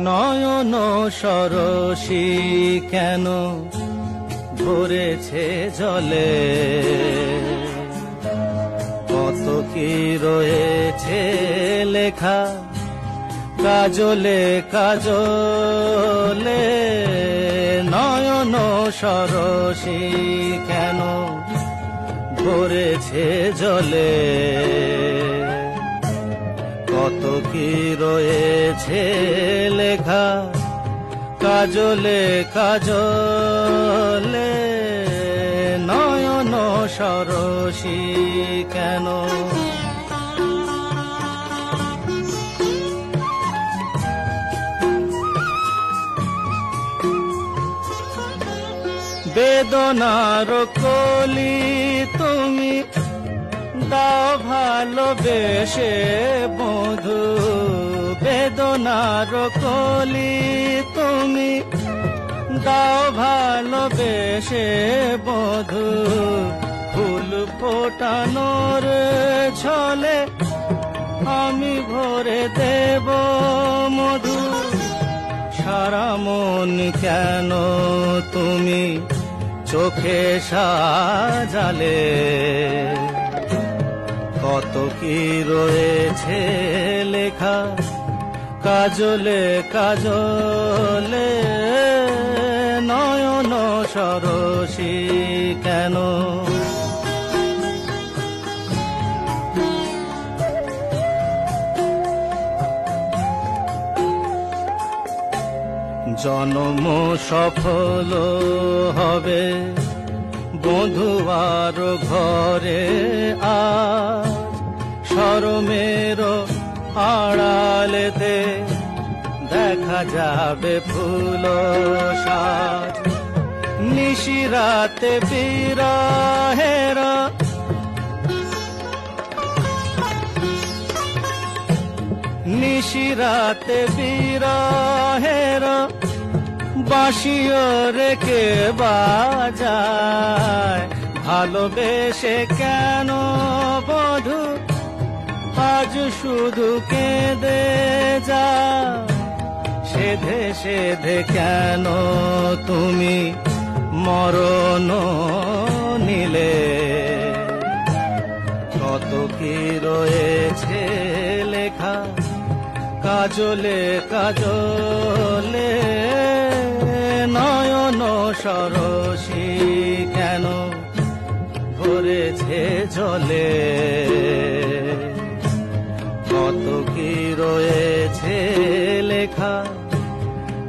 নয়ন সরসী কেন ভরেছে জলে, কত কি রয়েছে লেখা কাজলে কাজলে। নয়ন সরসী কেন ভরেছে জলে, কত কি রয়েছে লেখা কাজলে কাজলে। নয়ন সরসী কেন। বেদনার কলি তুমি দাও ভালোবেসে বধূ, বেদনার কলি তুমি দাও ভালোবেসে বধূ। ফুল ফোটানোর ছলে আমি ভরে দেব মধু। সারা মন কেন তুমি চোখে সাজালে, কত কি রয়েছে লেখা কাজলে কাজলে। নয়ন সরসী কেন। জন্ম সফল হবে বধূয়ার ঘরে, আর শরমের আড়ালেতে দেখা যাবে ফুল সাজ। নিশিরাতে বিরহের নিশিরাতে বিরহের বাঁশিও রেখে বাজায়। ভালোবেসে কেন বধূ আজ শুধু কেঁদে যা, সেধে সেধে কেন তুমি মরণ নিলে। কত কি রয়েছে লেখা কাজলে কাজলে। নয়ন সরসী কেন ভরেছে জলে, কত কি রয়েছে লেখা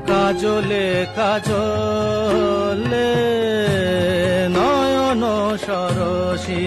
কাজলে কাজলে। নয়ন সরসী।